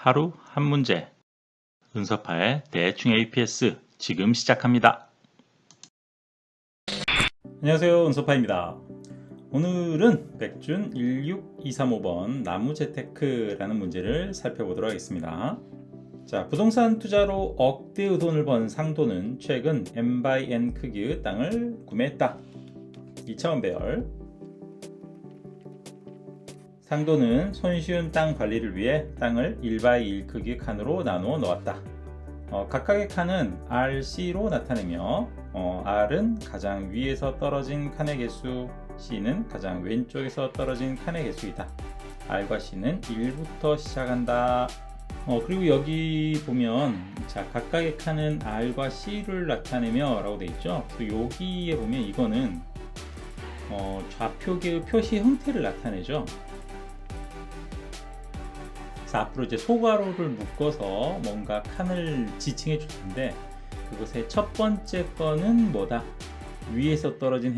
하루 한 문제 은서파의 대충 APS 지금 시작합니다. 안녕하세요, 은서파입니다. 오늘은 백준 16235번 나무재테크라는 문제를 살펴보도록 하겠습니다. 자, 부동산 투자로 억대의 돈을 번 상도는 최근 M/N 크기의 땅을 구매했다. 2차원 배열. 상도는 손쉬운 땅 관리를 위해 땅을 1/1 크기 칸으로 나누어 놓았다. 각각의 칸은 RC로 나타내며 R은 가장 위에서 떨어진 칸의 개수, C는 가장 왼쪽에서 떨어진 칸의 개수이다. R과 C는 1부터 시작한다. 그리고 여기 보면 자, 각각의 칸은 R과 C를 나타내며 라고 되어 있죠. 그래서 여기에 보면 이거는 좌표계의 표시 형태를 나타내죠. 앞으로 이제 소괄호를 묶어서 뭔가 칸을 지칭해 줄 텐데, 그것의 첫 번째 거는 뭐다? 위에서 떨어진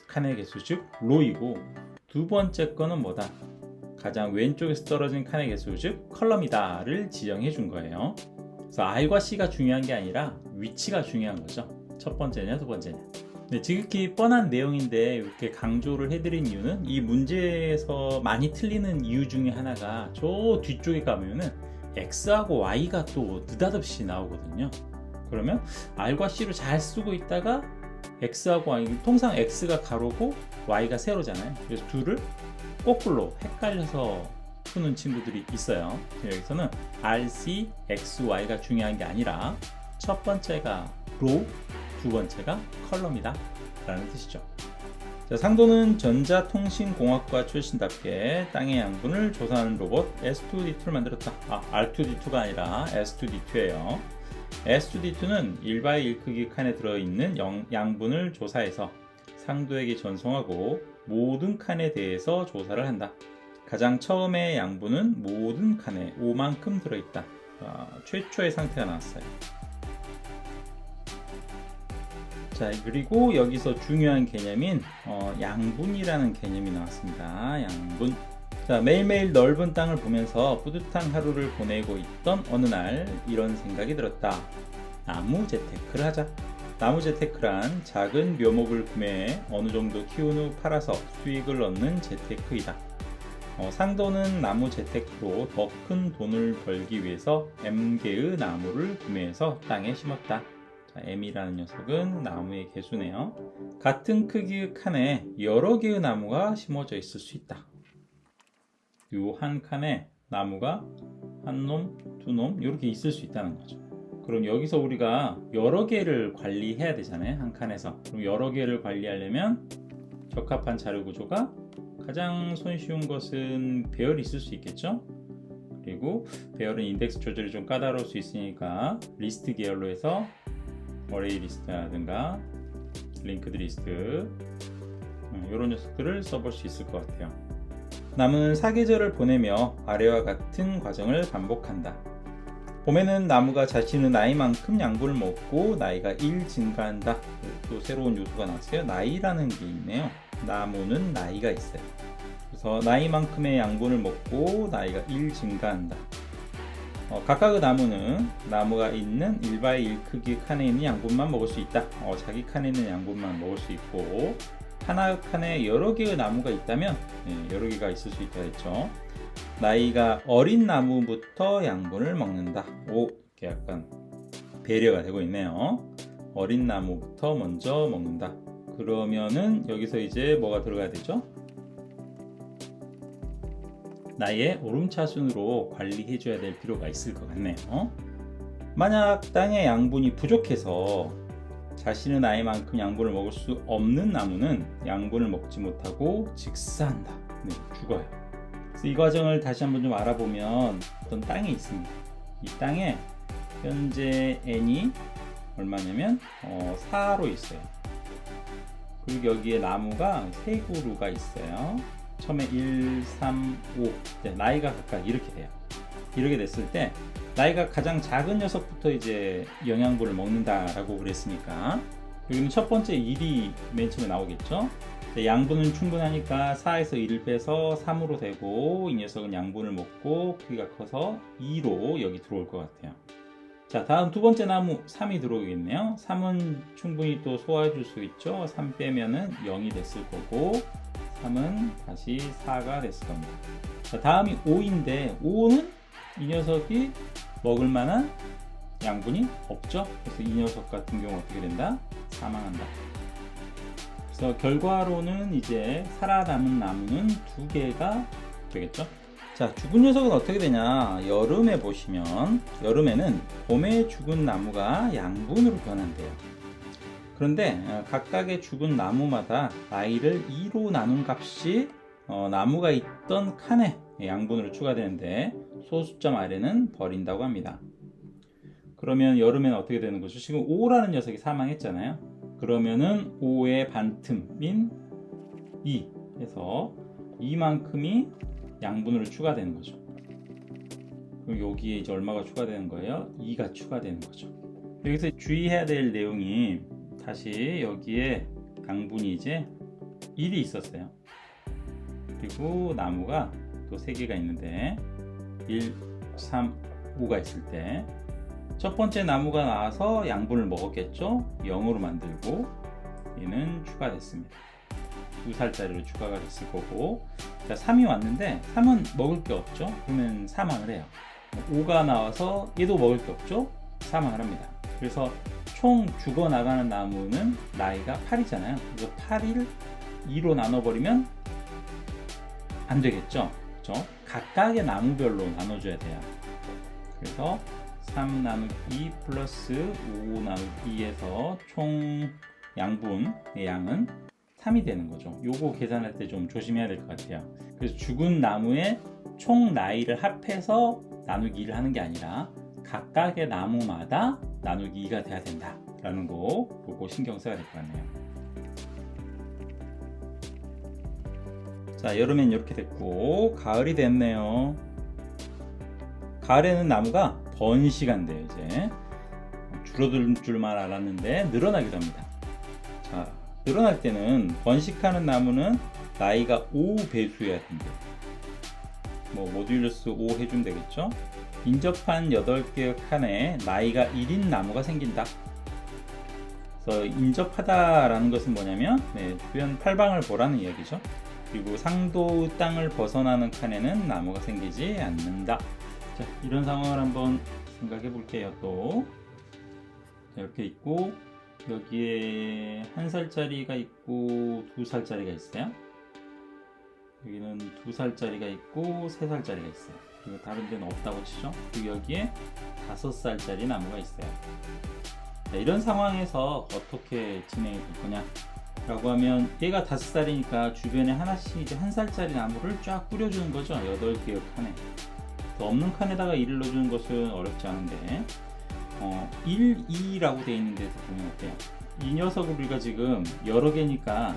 칸의 개수, 즉 로이고, 두 번째 거는 뭐다? 가장 왼쪽에서 떨어진 칸의 개수, 즉 컬럼이다를 지정해 준 거예요. 그래서 R과 C가 중요한 게 아니라 위치가 중요한 거죠. 첫 번째냐 두 번째냐. 네, 지극히 뻔한 내용인데 이렇게 강조를 해드린 이유는 이 문제에서 많이 틀리는 이유 중에 하나가 저 뒤쪽에 가면은 X하고 Y가 또 느닷없이 나오거든요. 그러면 R과 C를 잘 쓰고 있다가 X하고 Y, 통상 X가 가로고 Y가 세로잖아요. 그래서 둘을 거꾸로 헷갈려서 푸는 친구들이 있어요. 여기서는 RC, X, Y가 중요한 게 아니라 첫 번째가 로, 두 번째가 컬럼이다 라는 뜻이죠. 자, 상도는 전자통신공학과 출신답게 땅의 양분을 조사하는 로봇 S2D2를 만들었다. R2D2가 아니라 S2D2예요. S2D2는 1/1 크기 칸에 들어있는 양분을 조사해서 상도에게 전송하고 모든 칸에 대해서 조사를 한다. 가장 처음의 양분은 모든 칸에 5만큼 들어있다. 최초의 상태가 나왔어요. 자, 그리고 여기서 중요한 개념인 양분이라는 개념이 나왔습니다. 양분. 자, 매일매일 넓은 땅을 보면서 뿌듯한 하루를 보내고 있던 어느 날 이런 생각이 들었다. 나무 재테크를 하자. 나무 재테크란 작은 묘목을 구매해 어느 정도 키운 후 팔아서 수익을 얻는 재테크이다. 상도는 나무 재테크로 더 큰 돈을 벌기 위해서 M개의 나무를 구매해서 땅에 심었다. M이라는 녀석은 나무의 개수네요. 같은 크기의 칸에 여러 개의 나무가 심어져 있을 수 있다. 이 한 칸에 나무가 한 놈, 두 놈 이렇게 있을 수 있다는 거죠. 그럼 여기서 우리가 여러 개를 관리해야 되잖아요. 한 칸에서. 그럼 여러 개를 관리하려면 적합한 자료 구조가 가장 손쉬운 것은 배열이 있을 수 있겠죠. 그리고 배열은 인덱스 조절이 좀 까다로울 수 있으니까 리스트 계열로 해서 어레이 리스트라든가 링크드 리스트 이런 녀석들을 써볼 수 있을 것 같아요. 나무는 사계절을 보내며 아래와 같은 과정을 반복한다. 봄에는 나무가 자신의 나이만큼 양분을 먹고 나이가 1 증가한다. 또 새로운 요소가 나왔어요. 나이라는 게 있네요. 나무는 나이가 있어요. 그래서 나이만큼의 양분을 먹고 나이가 1 증가한다. 각각의 나무는 나무가 있는 1/1 크기 칸에 있는 양분만 먹을 수 있다. 자기 칸에 있는 양분만 먹을 수 있고, 하나의 칸에 여러 개의 나무가 있다면 여러 개가 있을 수 있다 했죠. 나이가 어린 나무부터 양분을 먹는다. 이렇게 약간 배려가 되고 있네요. 어린 나무부터 먼저 먹는다. 그러면은 여기서 이제 뭐가 들어가야 되죠? 나의 오름차순으로 관리해 줘야 될 필요가 있을 것 같네요. 만약 땅의 양분이 부족해서 자신의 나이만큼 양분을 먹을 수 없는 나무는 양분을 먹지 못하고 직사한다. 죽어요. 그래서 이 과정을 다시 한번 좀 알아보면 어떤 땅이 있습니다. 이 땅에 현재 N이 얼마냐면 4로 있어요. 그리고 여기에 나무가 3그루가 있어요. 처음에 1, 3, 5 나이가 각각 이렇게 돼요. 이렇게 됐을 때 나이가 가장 작은 녀석부터 이제 영양분을 먹는다라고 그랬으니까 여기는 첫 번째 1이 맨 처음에 나오겠죠. 양분은 충분하니까 4에서 1을 빼서 3으로 되고, 이 녀석은 양분을 먹고 크기가 커서 2로 여기 들어올 것 같아요. 자, 다음 두 번째 나무 3이 들어오겠네요. 3은 충분히 또 소화해 줄 수 있죠. 3 빼면은 0이 됐을 거고, 3은 다시 4가 됐을 겁니다. 자, 다음이 5인데 5는 이 녀석이 먹을 만한 양분이 없죠. 그래서 이 녀석 같은 경우 어떻게 된다? 사망한다. 그래서 결과로는 이제 살아남은 나무는 2개가 되겠죠. 자, 죽은 녀석은 어떻게 되냐? 여름에 보시면, 여름에는 봄에 죽은 나무가 양분으로 변한대요. 그런데 각각의 죽은 나무마다 나이를 2로 나눈 값이 나무가 있던 칸에 양분으로 추가되는데, 소수점 아래는 버린다고 합니다. 그러면 여름에는 어떻게 되는 거죠? 지금 5라는 녀석이 사망했잖아요. 그러면은 5의 반틈인 2 해서 이만큼이 양분으로 추가되는 거죠. 그럼 여기에 이제 얼마가 추가되는 거예요? 2가 추가되는 거죠. 여기서 주의해야 될 내용이, 다시 여기에 양분이 이제 1이 있었어요. 그리고 나무가 또 3개가 있는데 1, 3, 5가 있을 때 첫 번째 나무가 나와서 양분을 먹었겠죠. 0으로 만들고 얘는 추가됐습니다. 2살짜리로 추가가 됐을 거고, 자, 3이 왔는데 3은 먹을 게 없죠. 그러면 사망을 해요. 5가 나와서 얘도 먹을 게 없죠. 사망을 합니다. 그래서 총 죽어나가는 나무는 나이가 8이잖아요. 그래서 8을 2로 나눠버리면 안 되겠죠. 그렇죠? 각각의 나무별로 나눠줘야 돼요. 그래서 3 나누기 플러스 5 나누기에서 총 양분의 양은 3이 되는 거죠. 요거 계산할 때 좀 조심해야 될 것 같아요. 그래서 죽은 나무의 총 나이를 합해서 나누기 2를 하는 게 아니라 각각의 나무마다 나누기 2가 돼야 된다 라는 거, 요거 신경 써야 될 것 같네요. 자, 여름엔 이렇게 됐고, 가을이 됐네요. 가을에는 나무가 번식한대요. 이제 줄어들 줄만 알았는데 늘어나기도 합니다. 자, 늘어날 때는 번식하는 나무는 나이가 5배수여야 된대요. 뭐 모듈러스 5 해주면 되겠죠. 인접한 8개의 칸에 나이가 1인 나무가 생긴다. 그래서 인접하다라는 것은 뭐냐면, 주변 팔방을 보라는 이야기죠. 그리고 상도 땅을 벗어나는 칸에는 나무가 생기지 않는다. 자, 이런 상황을 한번 생각해 볼게요. 또 이렇게 있고, 여기에 1살짜리가 있고 2살짜리가 있어요. 여기는 2살짜리가 있고 3살짜리가 있어요. 그리고 다른 데는 없다고 치죠. 그리고 여기에 5살짜리 나무가 있어요. 자, 이런 상황에서 어떻게 진행이 될 거냐 라고 하면, 얘가 5살이니까 주변에 하나씩 이제 1살짜리 나무를 쫙 뿌려주는 거죠. 8개의 칸에. 없는 칸에다가 1을 넣어주는 것은 어렵지 않은데, 1, 2라고 되어 있는 데서 보면 어때요? 이 녀석을 우리가 지금 여러 개니까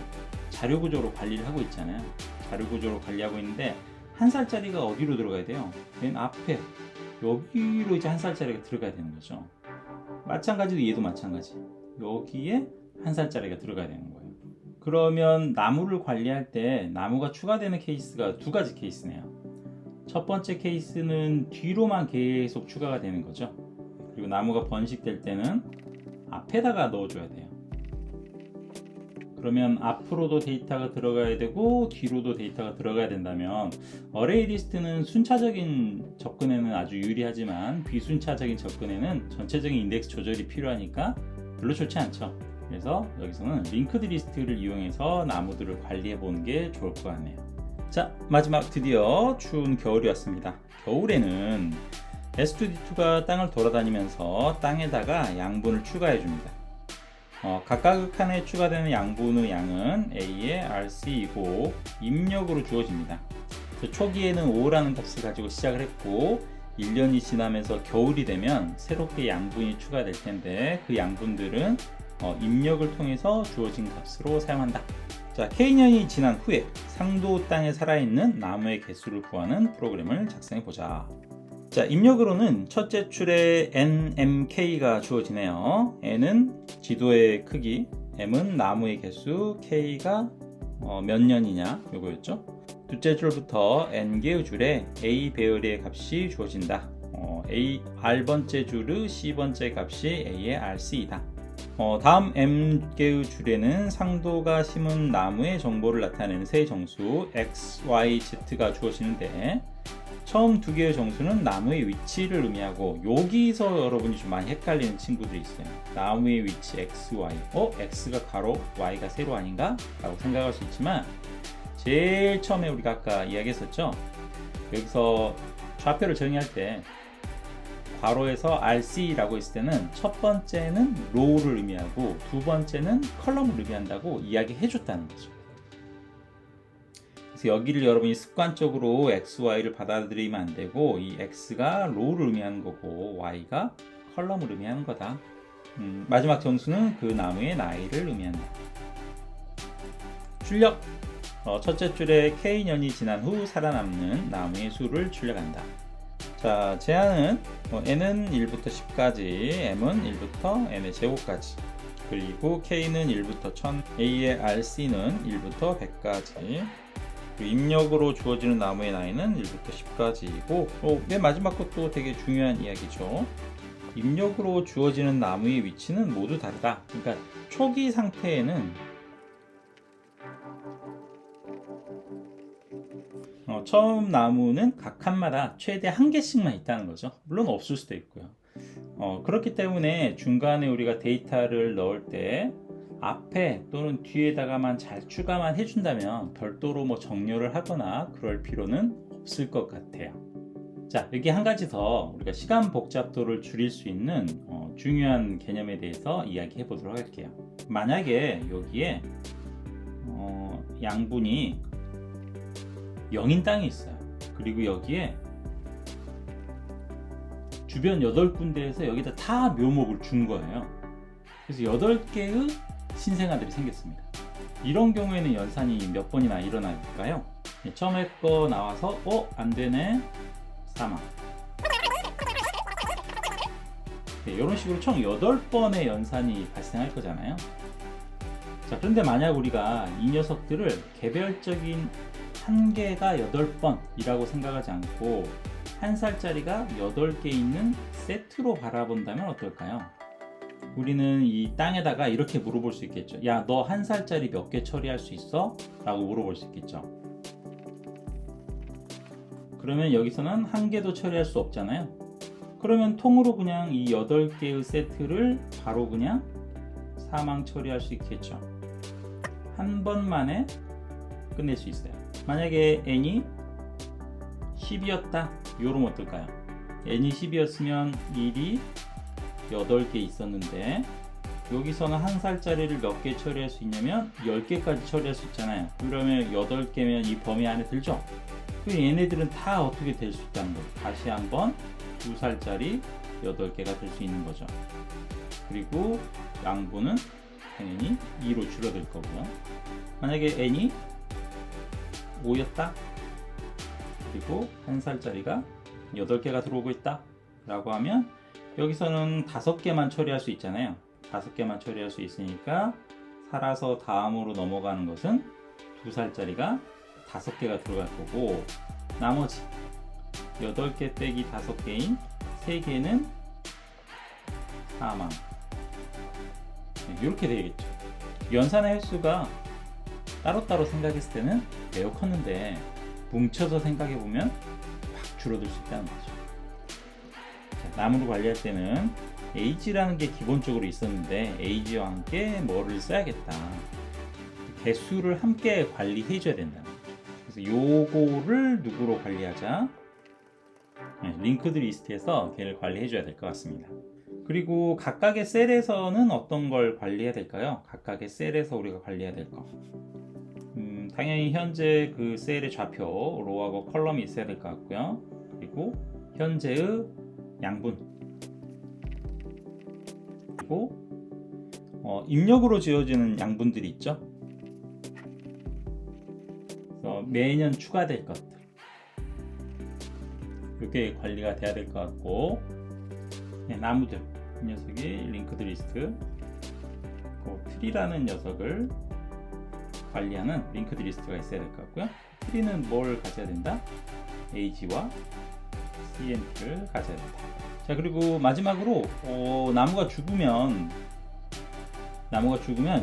자료 구조로 관리를 하고 있잖아요. 자료 구조로 관리하고 있는데, 1살짜리가 어디로 들어가야 돼요? 맨 앞에 여기로 이제 1살짜리가 들어가야 되는 거죠. 마찬가지로 얘도 마찬가지. 여기에 1살짜리가 들어가야 되는 거예요. 그러면 나무를 관리할 때 나무가 추가되는 케이스가 2가지 케이스네요. 첫 번째 케이스는 뒤로만 계속 추가가 되는 거죠. 그리고 나무가 번식될 때는 앞에다가 넣어줘야 돼요. 그러면 앞으로도 데이터가 들어가야 되고 뒤로도 데이터가 들어가야 된다면, 어레이 리스트는 순차적인 접근에는 아주 유리하지만 비순차적인 접근에는 전체적인 인덱스 조절이 필요하니까 별로 좋지 않죠. 그래서 여기서는 링크드 리스트를 이용해서 나무들을 관리해 보는 게 좋을 것 같네요. 자, 마지막 드디어 추운 겨울이 왔습니다. 겨울에는 S2D2가 땅을 돌아다니면서 땅에다가 양분을 추가해 줍니다. 각각 칸에 추가되는 양분의 양은 A의 RC이고 입력으로 주어집니다. 초기에는 5라는 값을 가지고 시작을 했고, 1년이 지나면서 겨울이 되면 새롭게 양분이 추가될 텐데, 그 양분들은 입력을 통해서 주어진 값으로 사용한다. 자, K년이 지난 후에 상도 땅에 살아있는 나무의 개수를 구하는 프로그램을 작성해 보자. 자, 입력으로는 첫째 출에 NMK가 주어지네요. N은 지도의 크기, M은 나무의 개수, K가 몇 년이냐 요거였죠. 둘째 줄부터 n개의 줄에 a 배열의 값이 주어진다. r번째 줄의 c번째 값이 a의 rc이다. 다음 m개의 줄에는 상도가 심은 나무의 정보를 나타내는 세 정수 x, y, z가 주어지는데 처음 두 개의 정수는 나무의 위치를 의미하고 여기서 여러분이 좀 많이 헷갈리는 친구들이 있어요. 나무의 위치 x, y x가 가로, y가 세로 아닌가? 라고 생각할 수 있지만 제일 처음에 우리가 아까 이야기했었죠. 여기서 좌표를 정의할 때 괄호에서 RC라고 했을 때는 첫 번째는 로우를 의미하고 두 번째는 컬럼을 의미한다고 이야기해 줬다는 거죠. 그래서 여기를 여러분이 습관적으로 X, Y를 받아들이면 안 되고 이 X가 로우를 의미하는 거고 Y가 컬럼을 의미하는 거다. 마지막 정수는 그 나무의 나이를 의미한다. 출력 첫째 줄에 K년이 지난 후 살아남는 나무의 수를 출력한다. 자, 제한은 n은 1부터 10까지, m은 1부터 n의 제곱까지, 그리고 k는 1부터 1000, a의 rc는 1부터 100까지, 입력으로 주어지는 나무의 나이는 1부터 10까지이고 맨 마지막 것도 되게 중요한 이야기죠. 입력으로 주어지는 나무의 위치는 모두 다르다. 그러니까 초기 상태에는 처음 나무는 각 칸마다 최대 한 개씩만 있다는 거죠. 물론 없을 수도 있고요. 그렇기 때문에 중간에 우리가 데이터를 넣을 때 앞에 또는 뒤에다가만 잘 추가만 해준다면 별도로 뭐 정렬을 하거나 그럴 필요는 없을 것 같아요. 자, 여기 한 가지 더 우리가 시간 복잡도를 줄일 수 있는 중요한 개념에 대해서 이야기해 보도록 할게요. 만약에 여기에 양분이 0인 땅이 있어요. 그리고 여기에 주변 8군데에서 여기다 다 묘목을 준 거예요. 그래서 8개의 신생아들이 생겼습니다. 이런 경우에는 연산이 몇 번이나 일어날까요? 처음에 거 나와서 안 되네, 사망. 이런 식으로 총 8번의 연산이 발생할 거잖아요. 자, 그런데 만약 우리가 이 녀석들을 개별적인 한 개가 8번이라고 생각하지 않고 한 살짜리가 8개 있는 세트로 바라본다면 어떨까요? 우리는 이 땅에다가 이렇게 물어볼 수 있겠죠. 야, 너 한 살짜리 몇 개 처리할 수 있어? 라고 물어볼 수 있겠죠. 그러면 여기서는 한 개도 처리할 수 없잖아요. 그러면 통으로 그냥 이 8개의 세트를 바로 그냥 사망 처리할 수 있겠죠. 한 번만에 끝낼 수 있어요. 만약에 n이 10이었다. 요럼 어떨까요? n이 10이었으면 1이 8개 있었는데 여기서는 한 살짜리를 몇 개 처리할 수 있냐면 10개까지 처리할 수 있잖아요. 그러면 8개면 이 범위 안에 들죠? 그럼 얘네들은 다 어떻게 될 수 있다는 거예요. 다시 한번 2살짜리 8개가 될 수 있는 거죠. 그리고 양분은 당연히 2로 줄어들 거고요. 만약에 n이 5였다. 그리고 한 살짜리가 8개가 들어오고 있다 라고 하면 여기서는 5개만 처리할 수 있잖아요. 5개만 처리할 수 있으니까 살아서 다음으로 넘어가는 것은 2살짜리가 5개가 들어갈 거고 나머지 8개 빼기 5개인 3개는 사망. 이렇게 되겠죠. 연산의 횟수가 따로따로 생각했을 때는 매우 컸는데 뭉쳐서 생각해보면 확 줄어들 수 있다는 거죠. 자, 나무를 관리할 때는 age라는 게 기본적으로 있었는데 age와 함께 뭐를 써야겠다. 개수를 함께 관리해 줘야 된다. 그래서 요거를 누구로 관리하자? 링크드 리스트에서 걔를 관리해 줘야 될 것 같습니다. 그리고 각각의 셀에서는 어떤 걸 관리해야 될까요? 각각의 셀에서 우리가 관리해야 될 거. 당연히 현재 그 셀의 좌표, 로우하고 컬럼이 있어야 될 것 같고요. 그리고 현재의 양분. 그리고 입력으로 지어지는 양분들이 있죠. 그래서 매년 추가될 것들. 이렇게 관리가 돼야 될 것 같고, 나무들. 이 녀석이 링크드 리스트. 트리라는 녀석을 관리하는 링크드 리스트가 있어야 될 것 같고요. 트리는 뭘 가져야 된다? AG와 CNT를 가져야 된다. 자, 그리고 마지막으로 나무가 죽으면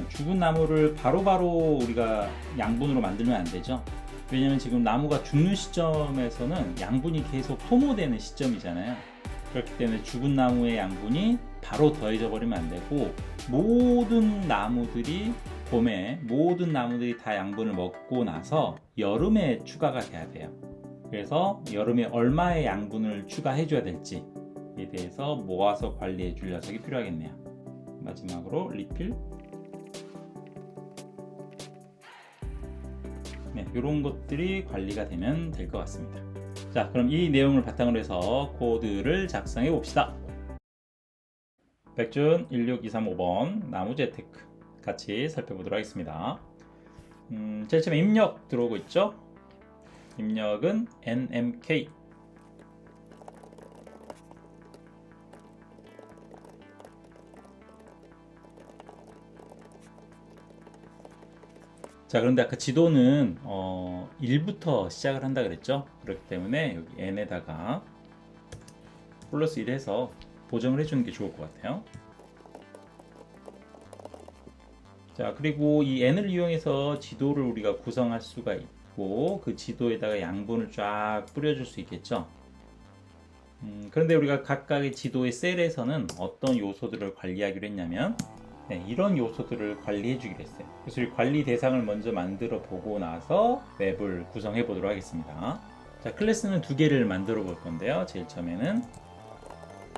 죽은 나무를 바로바로 우리가 양분으로 만들면 안 되죠. 왜냐면 지금 나무가 죽는 시점에서는 양분이 계속 소모되는 시점이잖아요. 그렇기 때문에 죽은 나무의 양분이 바로 더해져 버리면 안 되고, 모든 나무들이 봄에 모든 나무들이 다 양분을 먹고 나서 여름에 추가가 돼야 돼요. 그래서 여름에 얼마의 양분을 추가해 줘야 될지에 대해서 모아서 관리해 줄 녀석이 필요하겠네요. 마지막으로 리필. 네, 이런 것들이 관리가 되면 될 것 같습니다. 자, 그럼 이 내용을 바탕으로 해서 코드를 작성해 봅시다. 백준 16235번 나무 재테크 같이 살펴보도록 하겠습니다. 제일 처음에 입력 들어오고 있죠. 입력은 NMK. 자, 그런데 아까 지도는 1부터 시작을 한다 그랬죠. 그렇기 때문에 여기 n에다가 플러스 1 해서 보정을 해주는 게 좋을 것 같아요. 자, 그리고 이 n을 이용해서 지도를 우리가 구성할 수가 있고, 그 지도에다가 양분을 쫙 뿌려줄 수 있겠죠. 그런데 우리가 각각의 지도의 셀에서는 어떤 요소들을 관리하기로 했냐면, 네, 이런 요소들을 관리해 주기로 했어요. 그래서 이 관리 대상을 먼저 만들어 보고 나서 맵을 구성해 보도록 하겠습니다. 자, 클래스는 두 개를 만들어 볼 건데요. 제일 처음에는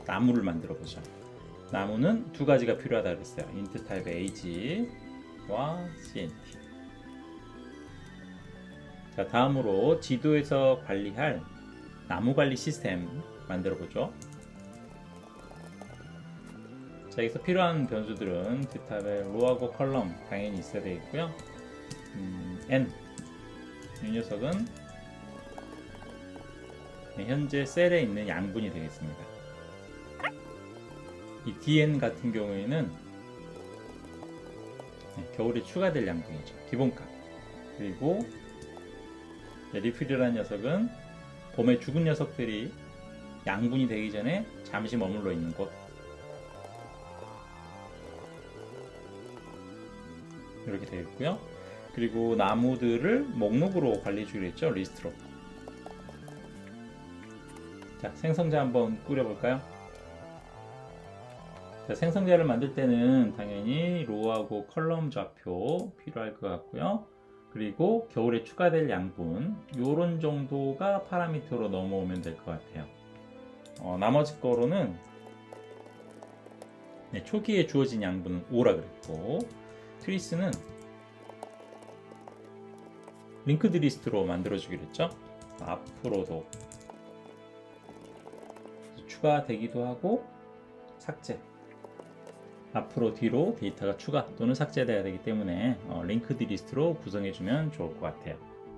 나무를 만들어 보죠. 나무는 두 가지가 필요하다 그랬어요. int 타입의 age와 cnt. 자, 다음으로 지도에서 관리할 나무 관리 시스템 만들어 보죠. 자, 여기서 필요한 변수들은 뒷탑에 로하고 컬럼 당연히 있어야 되겠고요. n 이 녀석은 현재 셀에 있는 양분이 되겠습니다. 이 dn 같은 경우에는 겨울에 추가될 양분이죠. 기본값. 그리고 리필이라는 녀석은 봄에 죽은 녀석들이 양분이 되기 전에 잠시 머물러 있는 곳. 이렇게 되어 있고요. 그리고 나무들을 목록으로 관리해 주기로 했죠. 리스트로. 자, 생성자 한번 꾸려볼까요? 자, 생성자를 만들 때는 당연히 로우하고 컬럼 좌표 필요할 것 같고요. 그리고 겨울에 추가될 양분 요런 정도가 파라미터로 넘어오면 될 것 같아요. 나머지 거로는 초기에 주어진 양분은 5라 그랬고, 트리스는 링크드 리스트로 만들어 주기로 했죠. 앞으로도 추가되기도 하고 삭제, 앞으로 뒤로 데이터가 추가 또는 삭제돼야 되기 때문에 링크드 리스트로 구성해 주면 좋을 것 같아요.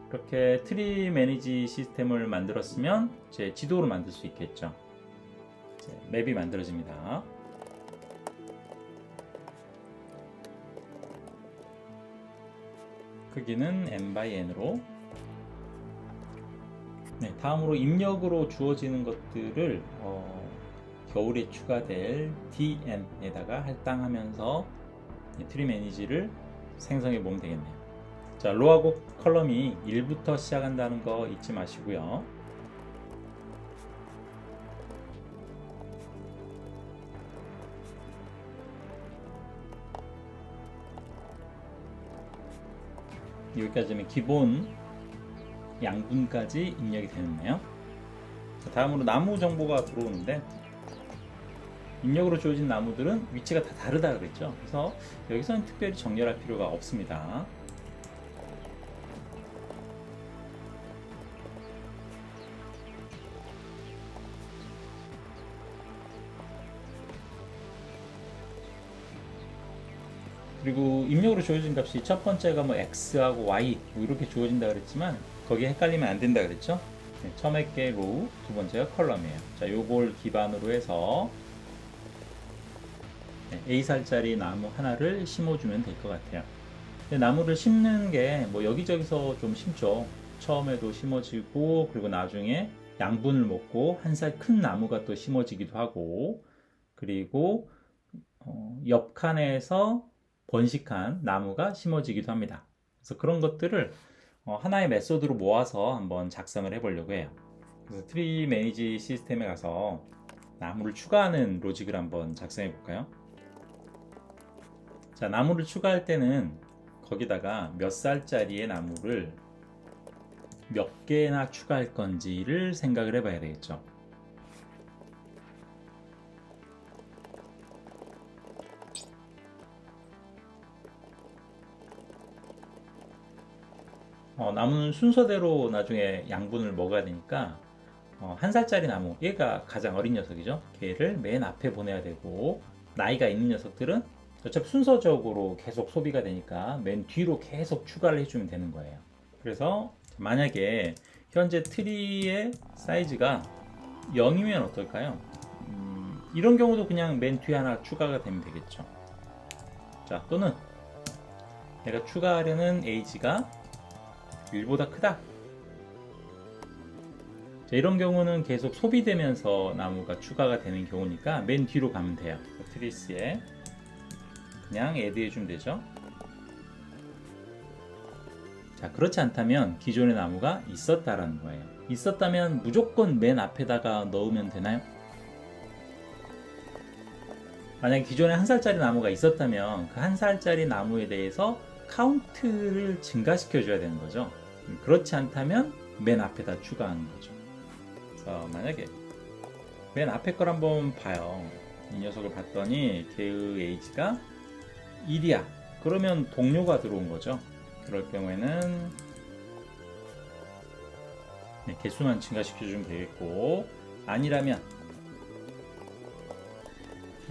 이렇게 트리 매니지 시스템을 만들었으면 이제 지도를 만들 수 있겠죠. 이제 맵이 만들어집니다. 크기는 n by n으로. 네, 다음으로 입력으로 주어지는 것들을 겨울에 추가될 dn에다가 할당하면서 트리 매니지를 생성해 보면 되겠네요. 자, 로하고 컬럼이 1부터 시작한다는 거 잊지 마시고요. 여기까지는 기본 양분까지 입력이 되었네요. 자, 다음으로 나무 정보가 들어오는데, 입력으로 주어진 나무들은 위치가 다 다르다 그랬죠. 그래서 여기서는 특별히 정렬할 필요가 없습니다. 그리고 입력으로 주어진 값이 첫 번째가 뭐 x하고 y 뭐 이렇게 주어진다 그랬지만 거기에 헷갈리면 안 된다 그랬죠. 네, 처음에 게 로우, 두 번째가 컬럼이에요. 자, 요걸 기반으로 해서 A살짜리 나무 하나를 심어주면 될 것 같아요. 근데 나무를 심는 게 뭐 여기저기서 좀 심죠. 처음에도 심어지고 그리고 나중에 양분을 먹고 한 살 큰 나무가 또 심어지기도 하고 그리고 옆 칸에서 번식한 나무가 심어지기도 합니다. 그래서 그런 것들을 하나의 메소드로 모아서 한번 작성을 해보려고 해요. 그래서 트리 매니지 시스템에 가서 나무를 추가하는 로직을 한번 작성해 볼까요? 자, 나무를 추가할 때는 거기다가 몇 살짜리의 나무를 몇 개나 추가할 건지를 생각을 해봐야 되겠죠. 나무는 순서대로 나중에 양분을 먹어야 되니까 한 살짜리 나무, 얘가 가장 어린 녀석이죠. 걔를 맨 앞에 보내야 되고 나이가 있는 녀석들은 어차피 순서적으로 계속 소비가 되니까 맨 뒤로 계속 추가를 해주면 되는 거예요. 그래서 만약에 현재 트리의 사이즈가 0이면 어떨까요? 이런 경우도 그냥 맨 뒤에 하나 추가가 되면 되겠죠. 자, 또는 내가 추가하려는 에이지가 1보다 크다. 자, 이런 경우는 계속 소비되면서 나무가 추가가 되는 경우니까 맨 뒤로 가면 돼요. 트리스에 그냥 애드 해주면 되죠. 자, 그렇지 않다면 기존의 나무가 있었다라는 거예요. 있었다면 무조건 맨 앞에다가 넣으면 되나요? 만약에 기존에 한 살짜리 나무가 있었다면 그 한 살짜리 나무에 대해서 카운트를 증가시켜 줘야 되는 거죠. 그렇지 않다면 맨 앞에다 추가하는 거죠. 그래서 만약에 맨 앞에 걸 한번 봐요. 이 녀석을 봤더니 걔의 에이지가 1이야. 그러면 동료가 들어온 거죠. 그럴 경우에는 개수만 증가시켜주면 되겠고, 아니라면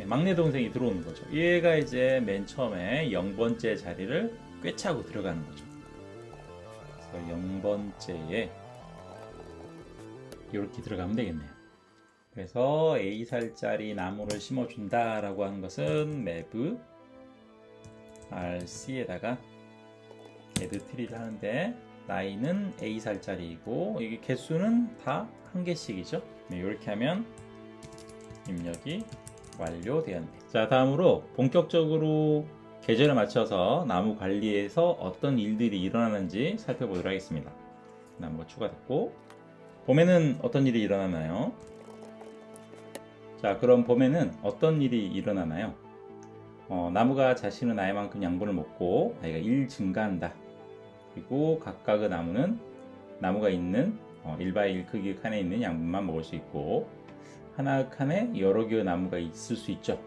막내 동생이 들어오는 거죠. 얘가 이제 맨 처음에 0번째 자리를 꿰차고 들어가는 거죠. 그래서 0번째에 이렇게 들어가면 되겠네요. 그래서 A살짜리 나무를 심어준다 라고 하는 것은 맵 RC에다가 애드 트리를 하는데 나이는 A살짜리이고 이게 개수는 다 한 개씩이죠. 이렇게 하면 입력이 완료되었네요. 자, 다음으로 본격적으로 계절에 맞춰서 나무 관리에서 어떤 일들이 일어나는지 살펴보도록 하겠습니다. 나무가 추가됐고 봄에는 어떤 일이 일어나나요? 자, 그럼 봄에는 어떤 일이 일어나나요? 나무가 자신의 나이만큼 양분을 먹고 나이가 1 증가한다. 그리고 각각의 나무는 나무가 있는 1x1 크기의 칸에 있는 양분만 먹을 수 있고 하나 칸에 여러 개의 나무가 있을 수 있죠.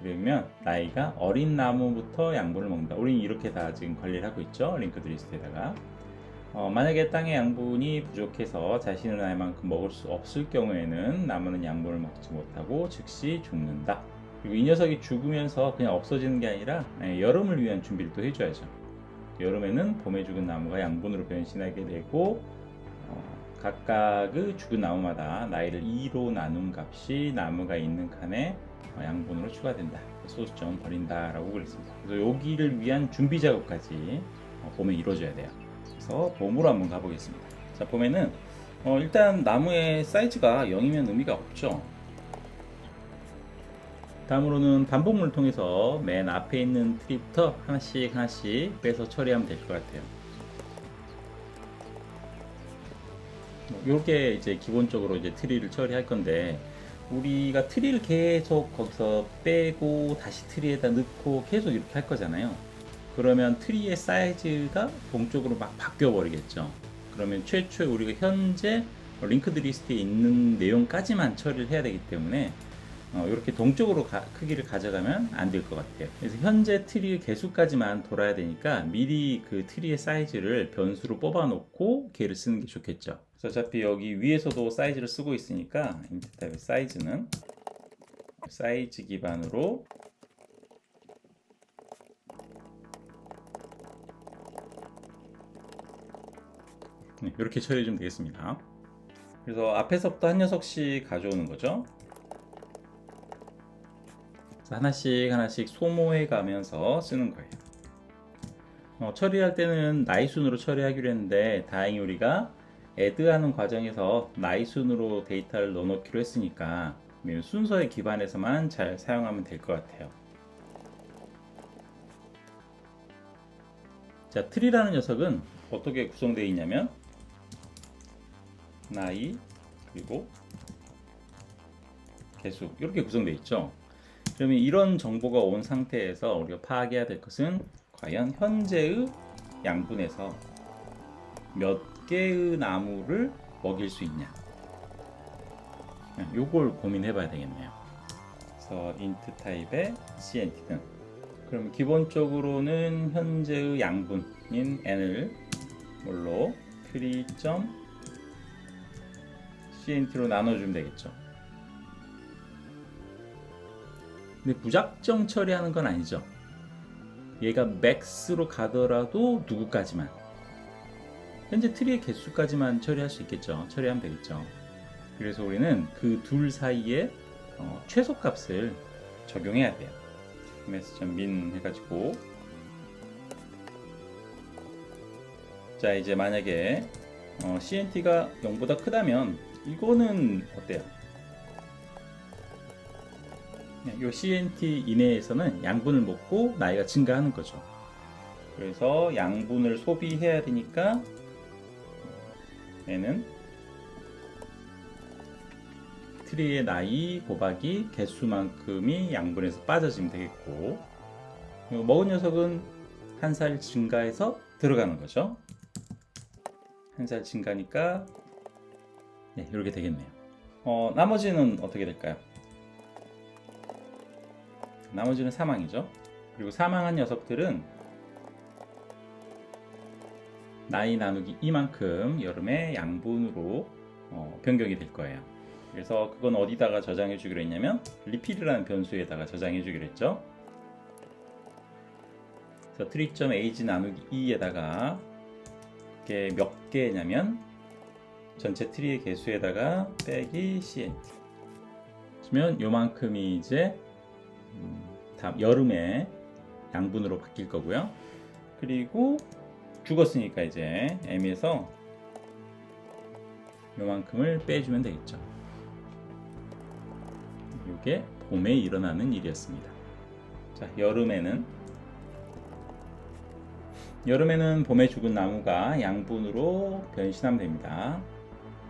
그러면 나이가 어린 나무부터 양분을 먹는다. 우리는 이렇게 다 지금 관리를 하고 있죠. 링크드 리스트에다가 만약에 땅의 양분이 부족해서 자신의 나이만큼 먹을 수 없을 경우에는 나무는 양분을 먹지 못하고 즉시 죽는다. 그리고 이 녀석이 죽으면서 그냥 없어지는 게 아니라 여름을 위한 준비를 또 해줘야죠. 여름에는 봄에 죽은 나무가 양분으로 변신하게 되고 각각의 죽은 나무마다 나이를 2로 나눈 값이 나무가 있는 칸에 양분으로 추가된다. 소수점 버린다 라고 그랬습니다. 그래서 여기를 위한 준비 작업까지 봄에 이루어져야 돼요. 그래서 봄으로 한번 가보겠습니다. 자, 봄에는 일단 나무의 사이즈가 0이면 의미가 없죠. 다음으로는 반복문을 통해서 맨 앞에 있는 트리부터 하나씩 하나씩 빼서 처리하면 될 것 같아요. 이렇게 이제 기본적으로 이제 트리를 처리할 건데 우리가 트리를 계속 거기서 빼고 다시 트리에다 넣고 계속 이렇게 할 거잖아요. 그러면 트리의 사이즈가 동쪽으로 막 바뀌어 버리겠죠. 그러면 최초에 우리가 현재 링크드 리스트에 있는 내용까지만 처리를 해야 되기 때문에 이렇게 동쪽으로 크기를 가져가면 안 될 것 같아요. 그래서 현재 트리의 개수까지만 돌아야 되니까 미리 그 트리의 사이즈를 변수로 뽑아 놓고 걔를 쓰는 게 좋겠죠. 그래서 어차피 여기 위에서도 사이즈를 쓰고 있으니까 인트 타입의 사이즈는 사이즈 기반으로 이렇게 처리해 주면 되겠습니다. 그래서 앞에서부터 한 녀석씩 가져오는 거죠. 하나씩 하나씩 소모해 가면서 쓰는 거예요. 처리할 때는 나이 순으로 처리하기로 했는데 다행히 우리가 애드하는 과정에서 나이 순으로 데이터를 넣어놓기로 했으니까 순서에 기반해서만 잘 사용하면 될 것 같아요. 자, 트리라는 녀석은 어떻게 구성되어 있냐면 나이 그리고 개수 이렇게 구성되어 있죠. 그러면 이런 정보가 온 상태에서 우리가 파악해야 될 것은 과연 현재의 양분에서 몇 개의 나무를 먹일 수 있냐, 요걸 고민해 봐야 되겠네요. 그래서 int 타입의 CNT는 그럼 기본적으로는 현재의 양분인 n을 뭘로 tree.cnt로 나눠주면 되겠죠. 근데 무작정 처리하는 건 아니죠. 얘가 max로 가더라도 누구까지만, 현재 트리의 개수까지만 처리할 수 있겠죠. 처리하면 되겠죠. 그래서 우리는 그 둘 사이에 최소값을 적용해야 돼요. ms.min 해가지고, 자 이제 만약에 CNT가 0보다 크다면 이거는 어때요? 이 CNT 이내에서는 양분을 먹고 나이가 증가하는 거죠. 그래서 양분을 소비해야 되니까 얘는 트리의 나이 곱하기 개수만큼이 양분에서 빠져지면 되겠고, 먹은 녀석은 한 살 증가해서 들어가는 거죠. 한 살 증가니까 이렇게 되겠네요. 나머지는 어떻게 될까요? 나머지는 사망이죠. 그리고 사망한 녀석들은 나이 나누기 이만큼 여름의 양분으로 변경이 될 거예요. 그래서 그건 어디다가 저장해 주기로 했냐면 리필이라는 변수에다가 저장해 주기로 했죠. 그래서 tree.age 나누기 2에다가 이게 몇 개냐면 전체 트리의 개수에다가 빼기 cnt 그러면 요만큼이 이제 여름의 양분으로 바뀔 거고요. 그리고 죽었으니까 이제 m에서 요만큼을 빼주면 되겠죠. 이게 봄에 일어나는 일이었습니다. 자, 여름에는 봄에 죽은 나무가 양분으로 변신하면 됩니다.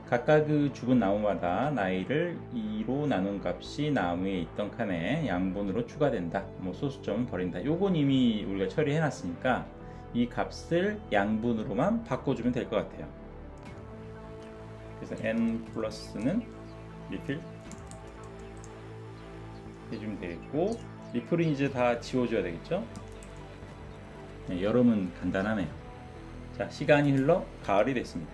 각각 그 죽은 나무마다 나이를 2로 나눈 값이 나무에 있던 칸에 양분으로 추가된다. 소수점은 버린다. 요건 이미 우리가 처리해 놨으니까 이 값을 양분으로만 바꿔주면 될 것 같아요. 그래서 n 플러스는 리필 해주면 되겠고, 리필은 이제 다 지워줘야 되겠죠. 여름은 간단하네요. 자, 시간이 흘러 가을이 됐습니다.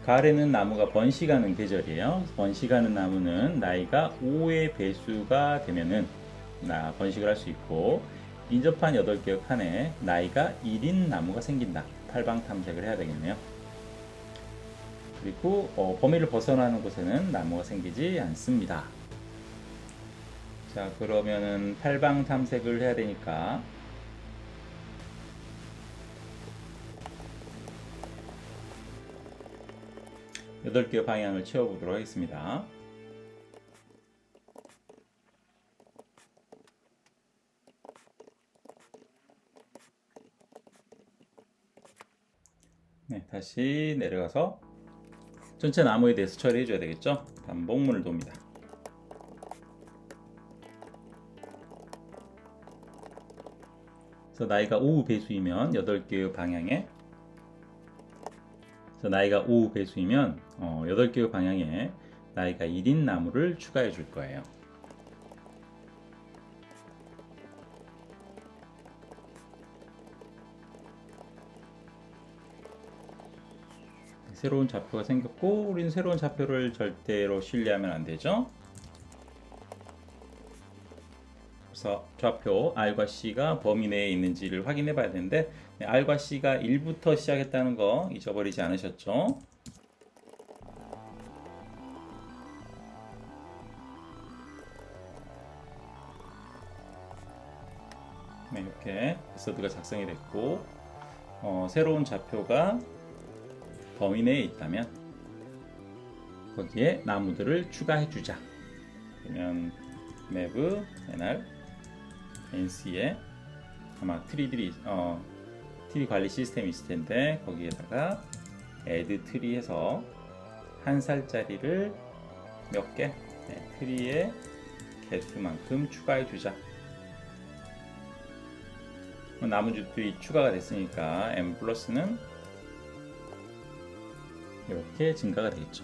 가을에는 나무가 번식하는 계절이에요. 번식하는 나무는 나이가 5의 배수가 되면은 번식을 할 수 있고, 인접한 8개의 칸에 나이가 1인 나무가 생긴다. 팔방 탐색을 해야 되겠네요. 그리고 범위를 벗어나는 곳에는 나무가 생기지 않습니다. 자, 그러면은 팔방 탐색을 해야 되니까 여덟 개 방향을 채워보도록 하겠습니다. 다시 내려가서 전체 나무에 대해서 처리해 줘야 되겠죠. 반복문을 돕니다. 그래서 나이가 5 배수이면 8개의 방향에, 그래서 나이가 5 배수이면 8개의 방향에 나이가 1인 나무를 추가해 줄 거예요. 새로운 좌표가 생겼고, 우리는 새로운 좌표를 절대로 신뢰하면 안 되죠. 그래서 좌표 R과 C가 범위 내에 있는지를 확인해 봐야 되는데, R과 C가 1부터 시작했다는 거 잊어버리지 않으셨죠? 네, 이렇게 메서드가 작성이 됐고 새로운 좌표가 범위 내에 있다면 거기에 나무들을 추가해 주자. 그러면 맵 NR NC에 아마 트리들이 트리 관리 시스템이 있을 텐데 거기에다가 add 트리 해서 한 살짜리를 몇 개 트리의 개수만큼 추가해 주자. 나무들이 추가가 됐으니까 m 플러스는 이렇게 증가가 되겠죠.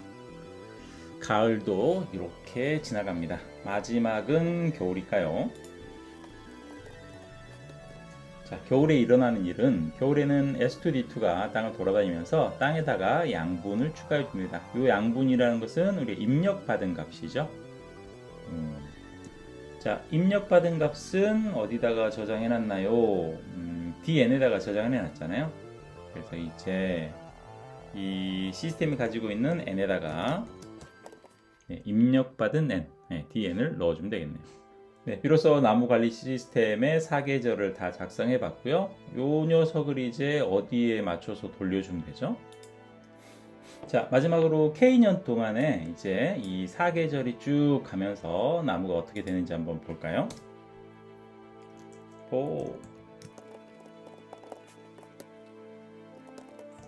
가을도 이렇게 지나갑니다. 마지막은 겨울일까요? 자, 겨울에 일어나는 일은 겨울에는 S2D2가 땅을 돌아다니면서 땅에다가 양분을 추가해 줍니다. 이 양분이라는 것은 우리 입력받은 값이죠. 자, 입력받은 값은 어디다가 저장해 놨나요? DN에다가 저장해 놨잖아요. 그래서 이제 이 시스템이 가지고 있는 n에다가 입력받은 n, dn을 넣어주면 되겠네요. 네, 비로소 나무 관리 시스템의 사계절을 다 작성해 봤고요. 요 녀석을 이제 어디에 맞춰서 돌려주면 되죠? 자, 마지막으로 K년 동안에 이제 이 사계절이 쭉 가면서 나무가 어떻게 되는지 한번 볼까요?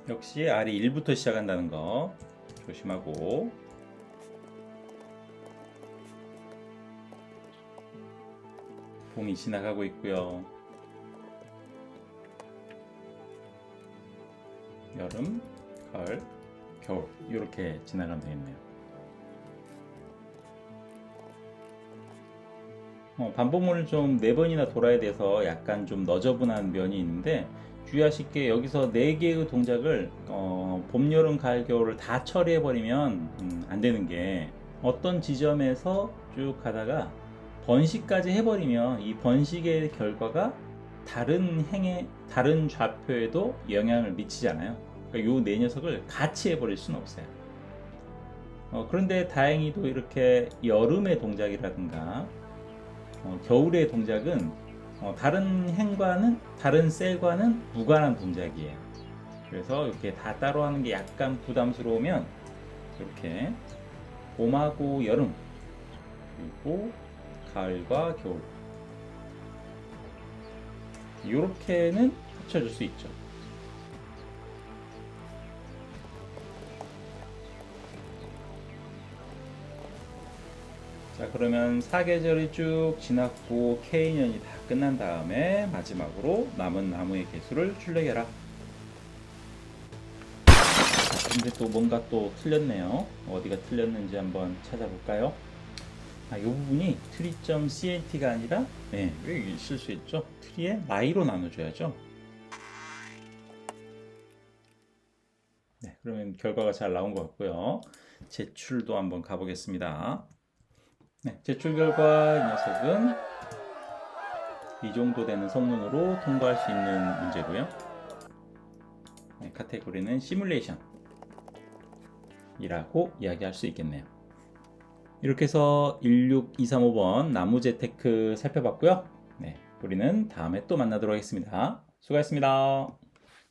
역시 R이 1부터 시작한다는 거 조심하고, 봄이 지나가고 있고요. 여름, 가을, 겨울 이렇게 지나가면 되겠네요. 반복문을 좀 4번이나 돌아야 돼서 약간 좀 너저분한 면이 있는데 주의하실 게 여기서 4개의 동작을 봄, 여름, 가을, 겨울을 다 처리해 버리면 안 되는 게 어떤 지점에서 쭉 가다가 번식까지 해버리면 이 번식의 결과가 다른 다른 좌표에도 영향을 미치잖아요. 그러니까 요 4녀석을 같이 해버릴 수는 없어요. 그런데 다행히도 이렇게 여름의 동작이라든가 겨울의 동작은 다른 행과는 다른 셀과는 무관한 동작이에요. 그래서 이렇게 다 따로 하는 게 약간 부담스러우면 이렇게 봄하고 여름 그리고 가을과 겨울 이렇게는 합쳐줄 수 있죠. 자, 그러면 사계절이 쭉 지났고 K년이 다 끝난 다음에 마지막으로 남은 나무의 개수를 출력해라. 근데 또 뭔가 또 틀렸네요. 어디가 틀렸는지 한번 찾아볼까요? 이 부분이 tree.cnt가 아니라 왜 이게 실수했죠? 트리에 라이로 나눠줘야죠. 네, 그러면 결과가 잘 나온 것 같고요. 제출도 한번 가보겠습니다. 네, 제출 결과 이 녀석은 이 정도 되는 성능으로 통과할 수 있는 문제고요. 네, 카테고리는 시뮬레이션 이라고 이야기할 수 있겠네요. 이렇게 해서 16235번 나무 재테크 살펴봤고요. 네, 우리는 다음에 또 만나도록 하겠습니다. 수고하셨습니다.